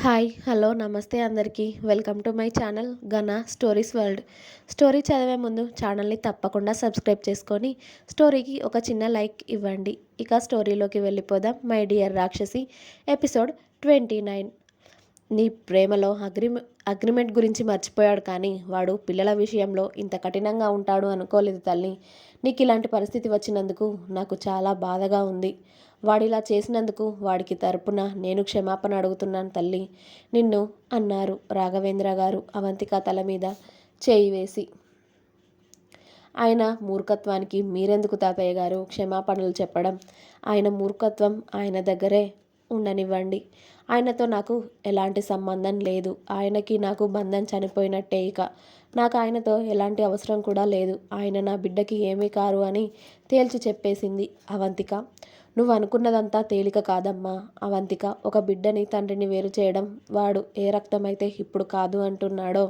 Hi hello నమస్తే అందరికీ welcome to my channel Gana stories world. Story చదివే ముందు ఛానల్ని తప్పకుండా సబ్స్క్రైబ్ చేసుకొని స్టోరీకి ఒక చిన్న లైక్ ఇవ్వండి. ఇక స్టోరీలోకి వెళ్ళిపోదాం. మై డియర్ రాక్షసి ఎపిసోడ్ 29. నీ ప్రేమలో అగ్రిమెంట్ గురించి మర్చిపోయాడు, కానీ వాడు పిల్లల విషయంలో ఇంత కఠినంగా ఉంటాడు అనుకోలేదు తల్లి. నీకు ఇలాంటి పరిస్థితి వచ్చినందుకు నాకు చాలా బాధగా ఉంది. వాడిలా చేసినందుకు వాడికి తరపున నేను క్షమాపణ అడుగుతున్నాను తల్లి నిన్ను, అన్నారు రాఘవేంద్ర గారు అవంతిక తల మీద చేయి వేసి. ఆయన మూర్ఖత్వానికి మీరెందుకు తాతయ్య గారు క్షమాపణలు చెప్పడం? ఆయన మూర్ఖత్వం ఆయన దగ్గరే ఉండనివ్వండి. ఆయనతో నాకు ఎలాంటి సంబంధం లేదు. ఆయనకి నాకు బంధం చనిపోయినట్టే. ఇక నాకు ఆయనతో ఎలాంటి అవసరం కూడా లేదు. ఆయన నా బిడ్డకి ఏమీ కారు అని తేల్చి చెప్పేసింది అవంతిక. నువ్వు అనుకున్నదంతా తేలిక కాదమ్మా అవంతిక. ఒక బిడ్డని తండ్రిని వేరు చేయడం, వాడు ఏ రక్తమైతే ఇప్పుడు కాదు అంటున్నాడో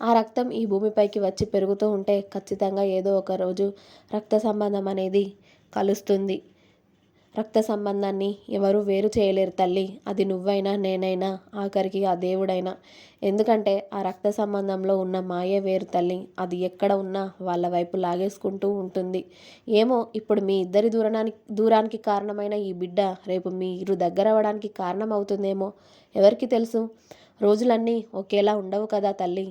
ఆ రక్తం ఈ భూమిపైకి వచ్చి పెరుగుతూ ఉంటే ఖచ్చితంగా ఏదో ఒక రోజు రక్త సంబంధం అనేది కలుస్తుంది. రక్త సంబంధాన్ని ఎవరు వేరు చేయలేరు తల్లి. అది నువ్వైనా నేనైనా ఆఖరికి ఆ దేవుడైనా. ఎందుకంటే ఆ రక్త సంబంధంలో ఉన్న మాయే వేరు తల్లి. అది ఎక్కడ ఉన్నా వాళ్ళ వైపు లాగేసుకుంటూ ఉంటుంది. ఏమో ఇప్పుడు మీ ఇద్దరి దూరానికి కారణమైన ఈ బిడ్డ రేపు మీరు దగ్గర అవ్వడానికి కారణం అవుతుందేమో. ఎవరికి తెలుసు? రోజులన్నీ ఒకేలా ఉండవు కదా తల్లి.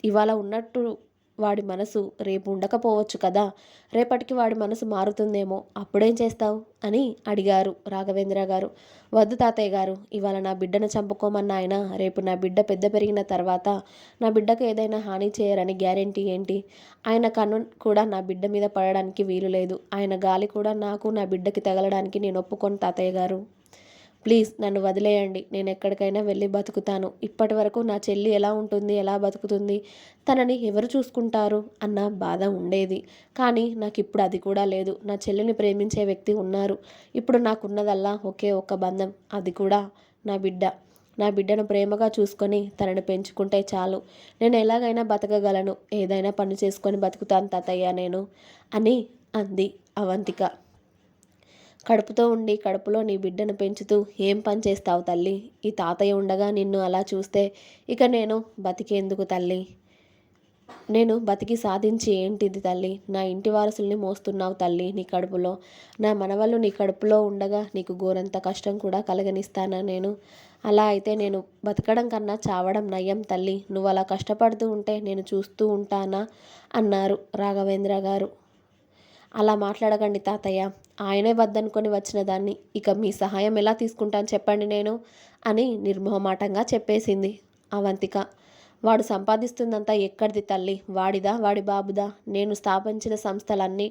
ఇవాళ ఉన్నట్టు వాడి మనసు రేపు ఉండకపోవచ్చు కదా. రేపటికి వాడి మనసు మారుతుందేమో. అప్పుడేం చేస్తావు అని అడిగారు రాఘవేంద్ర గారు. వద్దు తాతయ్య గారు, ఇవాళ నా బిడ్డను చంపుకోమన్న ఆయన రేపు నా బిడ్డ పెద్ద పెరిగిన తర్వాత నా బిడ్డకు ఏదైనా హాని చేయరని గ్యారెంటీ ఏంటి? ఆయన కన్ను కూడా నా బిడ్డ మీద పడడానికి వీలు లేదు. ఆయన గాలి కూడా నాకు నా బిడ్డకి తగలడానికి నేను ఒప్పుకోను తాతయ్య గారు. ప్లీజ్ నన్ను వదిలేయండి. నేను ఎక్కడికైనా వెళ్ళి బతుకుతాను. ఇప్పటి వరకు నా చెల్లి ఎలా ఉంటుంది, ఎలా బతుకుతుంది, తనని ఎవరు చూసుకుంటారు అన్న బాధ ఉండేది. కానీ నాకు ఇప్పుడు అది కూడా లేదు. నా చెల్లిని ప్రేమించే వ్యక్తి ఉన్నారు. ఇప్పుడు నాకున్నదల్లా ఒకే ఒక్క బంధం, అది కూడా నా బిడ్డ. నా బిడ్డను ప్రేమగా చూసుకొని తనని పెంచుకుంటే చాలు. నేను ఎలాగైనా బతకగలను. ఏదైనా పని చేసుకొని బతుకుతాను తాతయ్య నేను అని అంది అవంతిక. కడుపుతో ఉండి కడుపులో నీ బిడ్డను పెంచుతూ ఏం పని చేస్తావు తల్లి? ఈ తాతయ్య ఉండగా నిన్ను అలా చూస్తే ఇక నేను బతికేందుకు తల్లి? నేను బతికి సాధించి ఏంటిది తల్లి? నా ఇంటి వారసుల్ని మోస్తున్నావు తల్లి నీ కడుపులో. నా మనవళ్ళు నీ కడుపులో ఉండగా నీకు ఘోరంత కష్టం కూడా కలగనిస్తానా నేను? అలా అయితే నేను బతకడం కన్నా చావడం నయం తల్లి. నువ్వు అలా కష్టపడుతూ ఉంటే నేను చూస్తూ ఉంటానా అన్నారు రాఘవేంద్ర గారు. అలా మాట్లాడకండి తాతయ్య. ఆయనే వద్దనుకొని వచ్చిన దాన్ని ఇక మీ సహాయం ఎలా తీసుకుంటాను చెప్పండి నేను అని నిర్మోహమాటంగా చెప్పేసింది అవంతిక. వాడు సంపాదిస్తుందంతా ఎక్కడిది తల్లి? వాడిదా, వాడి బాబుదా? నేను స్థాపించిన సంస్థలన్నీ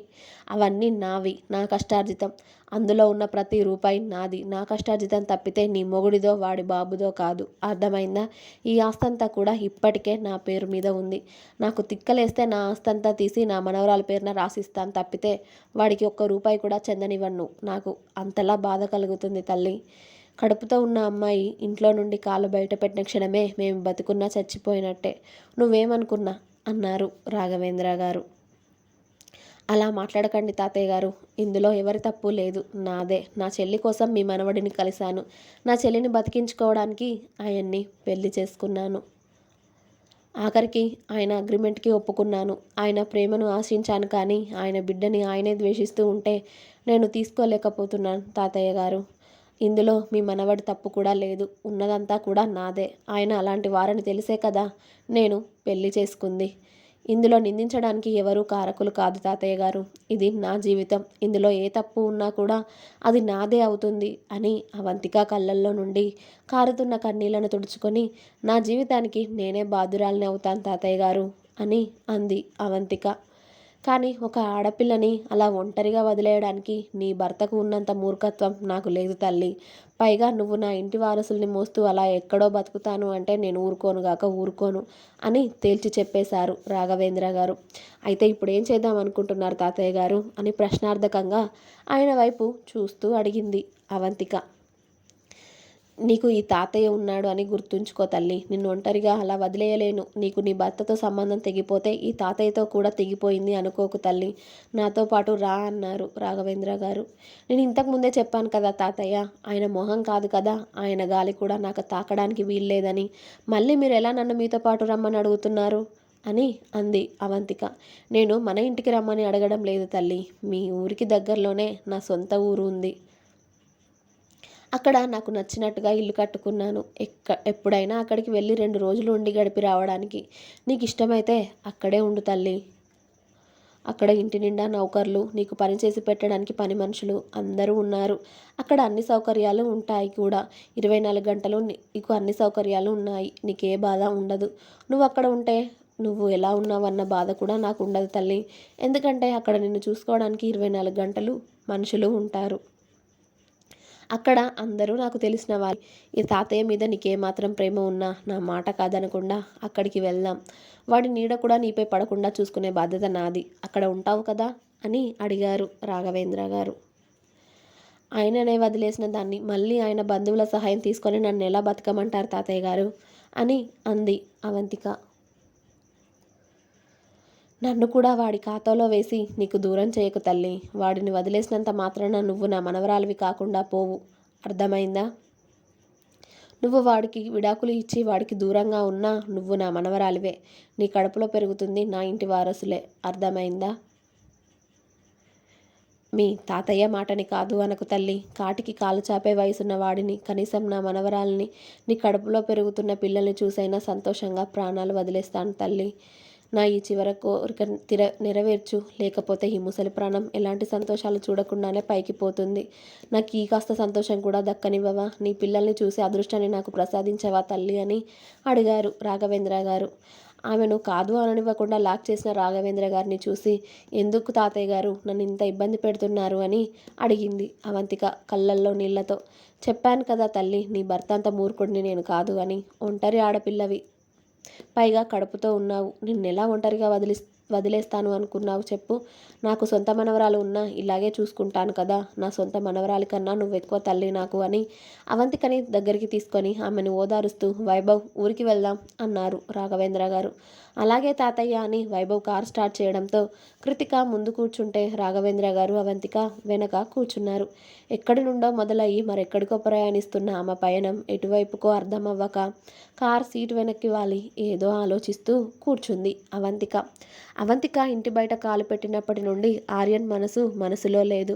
అవన్నీ నావి, నా కష్టార్జితం. అందులో ఉన్న ప్రతి రూపాయి నాది, నా కష్టార్జితం తప్పితే నీ మొగుడిదో వాడి బాబుదో కాదు. అర్థమైందా? ఈ ఆస్తంతా కూడా ఇప్పటికే నా పేరు మీద ఉంది. నాకు తిక్కలేస్తే నా ఆస్తంతా తీసి నా మనవరాల పేరున రాసిస్తాను తప్పితే వాడికి ఒక్క రూపాయి కూడా చెందనివ్వను. నాకు అంతలా బాధ కలుగుతుంది తల్లి. కడుపుతో ఉన్న అమ్మాయి ఇంట్లో నుండి కాలు బయట పెట్టిన క్షణమే మేము బతుకున్నా చచ్చిపోయినట్టే. నువ్వేమనుకున్నా అన్నారు రాఘవేంద్ర గారు. అలా మాట్లాడకండి తాతయ్య గారు. ఇందులో ఎవరి తప్పు లేదు, నాదే. నా చెల్లి కోసం మీ మనవడిని కలిశాను. నా చెల్లిని బతికించుకోవడానికి ఆయన్ని పెళ్లి చేసుకున్నాను. ఆఖరికి ఆయన అగ్రిమెంట్కి ఒప్పుకున్నాను. ఆయన ప్రేమను ఆశించాను, కానీ ఆయన బిడ్డని ఆయనే ద్వేషిస్తూ ఉంటే నేను తీసుకోలేకపోతున్నాను తాతయ్య గారు. ఇందులో మీ మనవడి తప్పు కూడా లేదు. ఉన్నదంతా కూడా నాదే. ఆయన అలాంటి వారని తెలిసే కదా నేను పెళ్లి చేసుకుంది. ఇందులో నిందించడానికి ఎవరూ కారకులు కాదు తాతయ్య గారు. ఇది నా జీవితం. ఇందులో ఏ తప్పు ఉన్నా కూడా అది నాదే అవుతుంది అని అవంతిక కళ్ళల్లో నుండి కారుతున్న కన్నీళ్లను తుడుచుకొని నా జీవితానికి నేనే బాధ్యురాలిని అవుతాను తాతయ్య గారు అని అంది అవంతిక. కానీ ఒక ఆడపిల్లని అలా ఒంటరిగా వదిలేయడానికి నీ భర్తకు ఉన్నంత మూర్ఖత్వం నాకు లేదు తల్లి. పైగా నువ్వు నా ఇంటి వారసుల్ని మోస్తూ అలా ఎక్కడో బతుకుతాను అంటే నేను ఊరుకోనుగాక ఊరుకోను అని తేల్చి చెప్పేశారు రాఘవేంద్ర గారు. అయితే ఇప్పుడు ఏం చేద్దాం అనుకుంటున్నారు తాతయ్య గారు అని ప్రశ్నార్థకంగా ఆయన వైపు చూస్తూ అడిగింది అవంతిక. నీకు ఈ తాతయ్య ఉన్నాడు అని గుర్తుంచుకో తల్లి. నిన్ను ఒంటరిగా అలా వదిలేయలేను. నీకు నీ భర్తతో సంబంధం తెగిపోతే ఈ తాతయ్యతో కూడా తెగిపోయింది అనుకోకు తల్లి. నాతో పాటు రా అన్నారు రాఘవేంద్ర గారు. నేను ఇంతకు ముందే చెప్పాను కదా తాతయ్య, ఆయన మొహం కాదు కదా, ఆయన గాలి కూడా నాకు తాకడానికి వీల్లేదని. మళ్ళీ మీరు ఎలా నన్ను మీతో పాటు రమ్మని అడుగుతున్నారు అని అంది అవంతిక. నేను మన ఇంటికి రమ్మని అడగడం లేదు తల్లి. మీ ఊరికి దగ్గరలోనే నా సొంత ఊరు ఉంది. అక్కడ నాకు నచ్చినట్టుగా ఇల్లు కట్టుకున్నాను. ఎప్పుడైనా అక్కడికి వెళ్ళి 2 రోజులు ఉండి గడిపి రావడానికి. నీకు ఇష్టమైతే అక్కడే ఉండు తల్లి. అక్కడ ఇంటి నిండా నౌకర్లు, నీకు పని చేసి పెట్టడానికి పని మనుషులు అందరూ ఉన్నారు. అక్కడ అన్ని సౌకర్యాలు ఉంటాయి కూడా. 24 గంటలు నీకు అన్ని సౌకర్యాలు ఉన్నాయి. నీకే బాధ ఉండదు. నువ్వు అక్కడ ఉంటే నువ్వు ఎలా ఉన్నావన్న బాధ కూడా నాకు ఉండదు తల్లి. ఎందుకంటే అక్కడ నిన్ను చూసుకోవడానికి 24 గంటలు మనుషులు ఉంటారు. అక్కడ అందరూ నాకు తెలిసిన వారు. ఈ తాతయ్య మీద నీకేమాత్రం ప్రేమ ఉన్నా నా మాట కాదనకుండా అక్కడికి వెళ్దాం. వాడి నీడ కూడా నీపై పడకుండా చూసుకునే బాధ్యత నాది. అక్కడ ఉంటావు కదా అని అడిగారు రాఘవేంద్ర గారు. ఆయననే వదిలేసిన దాన్ని మళ్ళీ ఆయన బంధువుల సహాయం తీసుకొని నన్ను ఎలా బతకమంటారు తాతయ్య గారు అని అంది అవంతిక. నన్ను కూడా వాడి ఖాతాలో వేసి నీకు దూరం చేయకు తల్లి. వాడిని వదిలేసినంత మాత్రాన నువ్వు నా మనవరాలివి కాకుండా పోవు. అర్థమైందా? నువ్వు వాడికి విడాకులు ఇచ్చి వాడికి దూరంగా ఉన్నా నువ్వు నా మనవరాలివే. నీ కడుపులో పెరుగుతుంది నా ఇంటి వారసులే. అర్థమైందా? మీ తాతయ్య మాటని కాదు అనకు తల్లి. కాటికి కాలు చాపే వయసున్న వాడిని, కనీసం నా మనవరాల్ని, నీ కడుపులో పెరుగుతున్న పిల్లల్ని చూసైనా సంతోషంగా ప్రాణాలు వదిలేస్తాను తల్లి. నా ఈ చివరి కోరిక నెరవేర్చు. లేకపోతే ఈ ముసలి ప్రాణం ఎలాంటి సంతోషాలు చూడకుండానే పైకి పోతుంది. నాకు ఈ కాస్త సంతోషం కూడా దక్కనివ్వవా? నీ పిల్లల్ని చూసి అదృష్టాన్ని నాకు ప్రసాదించవా తల్లి అని అడిగారు రాఘవేంద్ర గారు. ఆమెను కాదు అననివ్వకుండా లాక్ చేసిన రాఘవేంద్ర గారిని చూసి, ఎందుకు తాతయ్య గారు నన్ను ఇంత ఇబ్బంది పెడుతున్నారు అని అడిగింది అవంతిక కళ్ళల్లో నీళ్లతో. చెప్పాను కదా తల్లి, నీ భర్త అంత మూర్ఖుడిని నేను కాదు అని. ఒంటరి ఆడపిల్లవి, పైగా కడుపుతో ఉన్నావు. నిన్నెలా ఒంటరిగా వదిలేస్తాను అనుకున్నావు చెప్పు? నాకు సొంత మనవరాలు ఉన్నా ఇలాగే చూసుకుంటాను కదా. నా సొంత మనవరాలి కన్నా నువ్వెక్కువ తల్లి నాకు అని అవంతికని దగ్గరికి తీసుకొని ఆమెను ఓదారుస్తూ, వైభవ్ ఊరికి వెళ్దాం అన్నారు రాఘవేంద్ర గారు. అలాగే తాతయ్య అని వైభవ్ కార్ స్టార్ట్ చేయడంతో కృతిక ముందు కూర్చుంటే రాఘవేంద్ర గారు అవంతిక వెనక కూర్చున్నారు. ఎక్కడి నుండో మొదలయ్యి మరెక్కడికో ప్రయాణిస్తున్న ఆమె పయనం ఎటువైపుకో అర్థం అవ్వక కార్ సీటు వెనక్కి వాలి ఏదో ఆలోచిస్తూ కూర్చుంది అవంతిక. అవంతిక ఇంటి బయట కాలు పెట్టినప్పటి నుండి ఆర్యన్ మనసులో లేదు.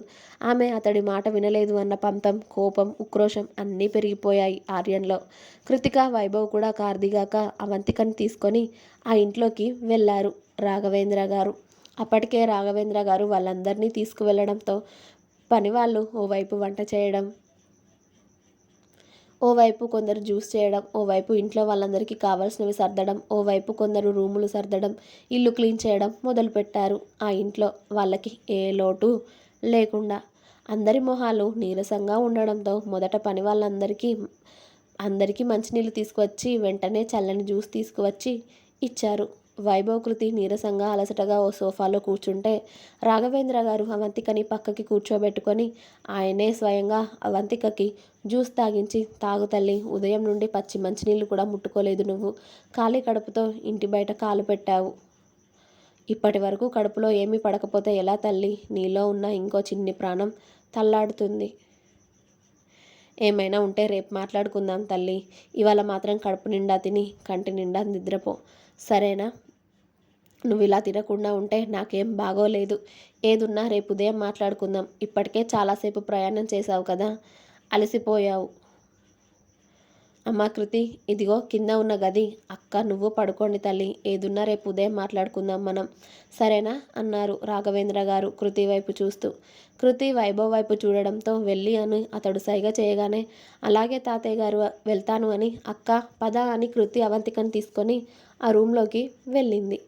ఆమె అతడి మాట వినలేదు అన్న పంతం, కోపం, ఉక్రోషం అన్నీ పెరిగిపోయాయి ఆర్యన్లో. కృతిక, వైభవ్ కూడా కారు దిగాక అవంతికని తీసుకొని ఆ ఇంట్లోకి వెళ్ళారు రాఘవేంద్ర గారు. అప్పటికే రాఘవేంద్ర గారు వాళ్ళందరినీ తీసుకువెళ్ళడంతో పనివాళ్ళు ఓవైపు వంట చేయడం, ఓవైపు కొందరు జ్యూస్ చేయడం, ఓవైపు ఇంట్లో వాళ్ళందరికీ కావాల్సినవి సర్దడం, ఓవైపు కొందరు రూములు సర్దడం, ఇల్లు క్లీన్ చేయడం మొదలుపెట్టారు. ఆ ఇంట్లో వాళ్ళకి ఏ లోటు లేకుండా. అందరి మొహాలు నీరసంగా ఉండడంతో మొదట పని అందరికీ మంచినీళ్ళు తీసుకువచ్చి వెంటనే చల్లని జ్యూస్ తీసుకువచ్చి ఇచ్చారు. వైభవ్, కృతి నీరసంగా అలసటగా ఓ సోఫాలో కూర్చుంటే రాఘవేంద్ర గారు అవంతికని పక్కకి కూర్చోబెట్టుకొని ఆయనే స్వయంగా అవంతికకి జ్యూస్ తాగించి, తాగు తల్లి, ఉదయం నుండి పచ్చి మంచినీళ్ళు కూడా ముట్టుకోలేదు నువ్వు. ఖాళీ కడుపుతో ఇంటి బయట కాలు పెట్టావు. ఇప్పటి వరకు కడుపులో ఏమీ పడకపోతే ఎలా తల్లి? నీలో ఉన్న ఇంకో చిన్ని ప్రాణం తల్లాడుతుంది. ఏమైనా ఉంటే రేపు మాట్లాడుకుందాం తల్లి. ఇవాళ మాత్రం కడుపు నిండా తిని కంటి నిండా నిద్రపో, సరేనా? నువ్వు ఇలా తినకుండా ఉంటే నాకేం బాగోలేదు. ఏదున్నా రేపు ఉదయం మాట్లాడుకుందాం. ఇప్పటికే చాలాసేపు ప్రయాణం చేశావు కదా, అలసిపోయావు. అమ్మా కృతి, ఇదిగో కింద ఉన్న గది. అక్క, నువ్వు పడుకోండి తల్లి. ఏదున్నా రేపు ఉదయం మాట్లాడుకుందాం మనం, సరేనా అన్నారు రాఘవేంద్ర గారు కృతి వైపు చూస్తూ. కృతి వైభవ్ వైపు చూడడంతో వెళ్ళి అని అతడు సైగ చేయగానే, అలాగే తాతయ్య గారు, వెళ్తాను అని. అక్క పద అని కృతి అవంతికను తీసుకొని ఆ రూమ్లోకి వెళ్ళింది.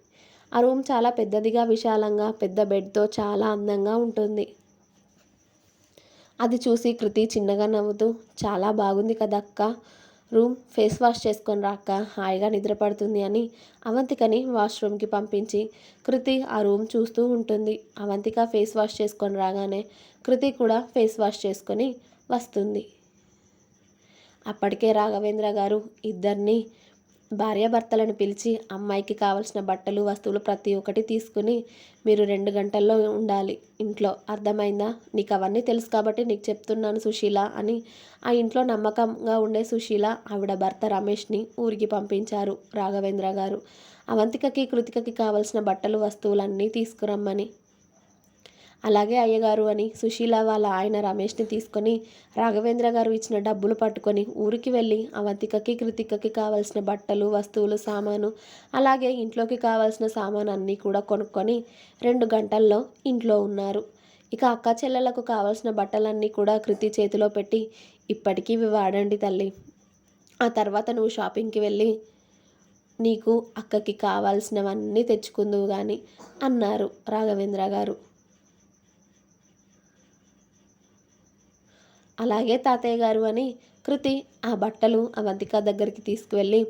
ఆ రూమ్ చాలా పెద్దదిగా, విశాలంగా, పెద్ద బెడ్తో చాలా అందంగా ఉంటుంది. అది చూసి కృతి చిన్నగా నవ్వుతూ, చాలా బాగుంది కదక్క రూమ్. ఫేస్ వాష్ చేసుకొని రాక్క, హాయిగా నిద్రపడుతుంది అని అవంతికని వాష్రూమ్కి పంపించి కృతి ఆ రూమ్ చూస్తూ ఉంటుంది. అవంతిక ఫేస్ వాష్ చేసుకొని రాగానే కృతి కూడా ఫేస్ వాష్ చేసుకొని వస్తుంది. అప్పటికే రాఘవేంద్ర గారు ఇద్దరిని భార్యాభర్తలను పిలిచి అమ్మాయికి కావాల్సిన బట్టలు వస్తువులు ప్రతి ఒక్కటి తీసుకుని మీరు 2 గంటల్లో ఉండాలి ఇంట్లో, అర్థమైందా? నీకు అవన్నీ తెలుసు కాబట్టి నీకు చెప్తున్నాను సుశీల అని ఆ ఇంట్లో నమ్మకంగా ఉండే సుశీల ఆవిడ భర్త రమేష్ని ఊరికి పంపించారు రాఘవేంద్ర గారు. అవంతికకి కృతికకి కావాల్సిన బట్టలు వస్తువులన్నీ తీసుకురమ్మని. అలాగే అయ్యగారు అని సుశీల వాళ్ళ ఆయన రమేష్ని తీసుకొని రాఘవేంద్ర గారు ఇచ్చిన డబ్బులు పట్టుకొని ఊరికి వెళ్ళి అవంతికకి కృతికకి కావాల్సిన బట్టలు వస్తువులు సామాను అలాగే ఇంట్లోకి కావాల్సిన సామాను అన్నీ కూడా కొనుక్కొని 2 గంటల్లో ఇంట్లో ఉన్నారు. ఇక అక్క చెల్లెలకు కావాల్సిన బట్టలన్నీ కూడా కృతి చేతిలో పెట్టి ఇప్పటికీ ఇవి వాడండి తల్లి, ఆ తర్వాత నువ్వు షాపింగ్కి వెళ్ళి నీకు అక్కకి కావాల్సినవన్నీ తెచ్చుకుందువు కానీ అన్నారు రాఘవేంద్ర గారు. అలాగే తాతయ్య గారు అని కృతి ఆ బట్టలు అవంతిక దగ్గరికి తీసుకువెళ్ళి,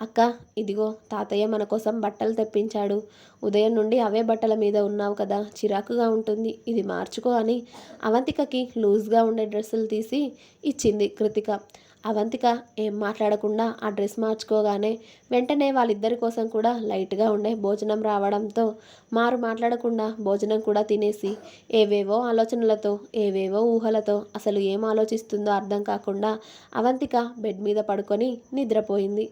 అక్క ఇదిగో తాతయ్య మన కోసం బట్టలు తెప్పించాడు, ఉదయం నుండి అవే బట్టల మీద ఉన్నావు కదా, చిరాకుగా ఉంటుంది, ఇది మార్చుకో అని అవంతికకి లూజ్గా ఉండే డ్రెస్సులు తీసి ఇచ్చింది కృతిక. అవంతిక ఏం మాట్లాడకుండా ఆ డ్రెస్ మార్చుకోగానే వెంటనే వాళ్ళిద్దరి కోసం కూడా లైట్గా ఉండే భోజనం రావడంతో మాట్లాడకుండా భోజనం కూడా తినేసి ఏవేవో ఆలోచనలతో ఏవేవో ఊహలతో అసలు ఏం ఆలోచిస్తుందో అర్థం కాకుండా అవంతిక బెడ్ మీద పడుకొని నిద్రపోయింది.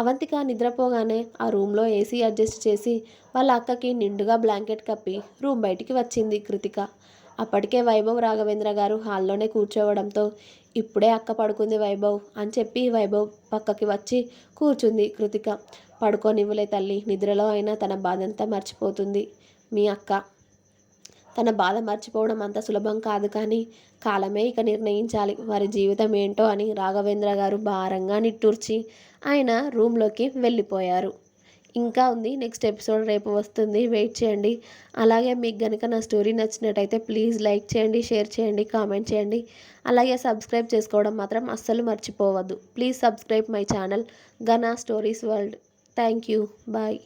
అవంతిక నిద్రపోగానే ఆ రూమ్లో ఏసీ అడ్జస్ట్ చేసి వాళ్ళ అక్కకి నిండుగా బ్లాంకెట్ కప్పి రూమ్ బయటికి వచ్చింది కృతిక. అప్పటికే వైభవ్ రాఘవేంద్ర గారు హాల్లోనే కూర్చోవడంతో ఇప్పుడే అక్క పడుకుంది వైభవ్ అని చెప్పి వైభవ్ పక్కకి వచ్చి కూర్చుంది కృతిక. పడుకోనివ్వులే తల్లి, నిద్రలో అయినా తన బాధంతా మర్చిపోతుంది మీ అక్క. తన బాధ మర్చిపోవడం అంత సులభం కాదు, కానీ కాలమే ఇక నిర్ణయించాలి వారి జీవితం ఏంటో అని రాఘవేంద్ర గారు భారంగా నిట్టూర్చి ఆయన రూమ్లోకి వెళ్ళిపోయారు. ఇంకా ఉంది, నెక్స్ట్ ఎపిసోడ్ రేపు వస్తుంది, వెయిట్ చేయండి. అలాగే మీకు కనుక నా స్టోరీ నచ్చినట్టయితే ప్లీజ్ లైక్ చేయండి, షేర్ చేయండి, కామెంట్ చేయండి. అలాగే సబ్స్క్రైబ్ చేసుకోవడం మాత్రం అస్సలు మర్చిపోవద్దు. Please subscribe my channel Gana stories world. Thank you. Bye.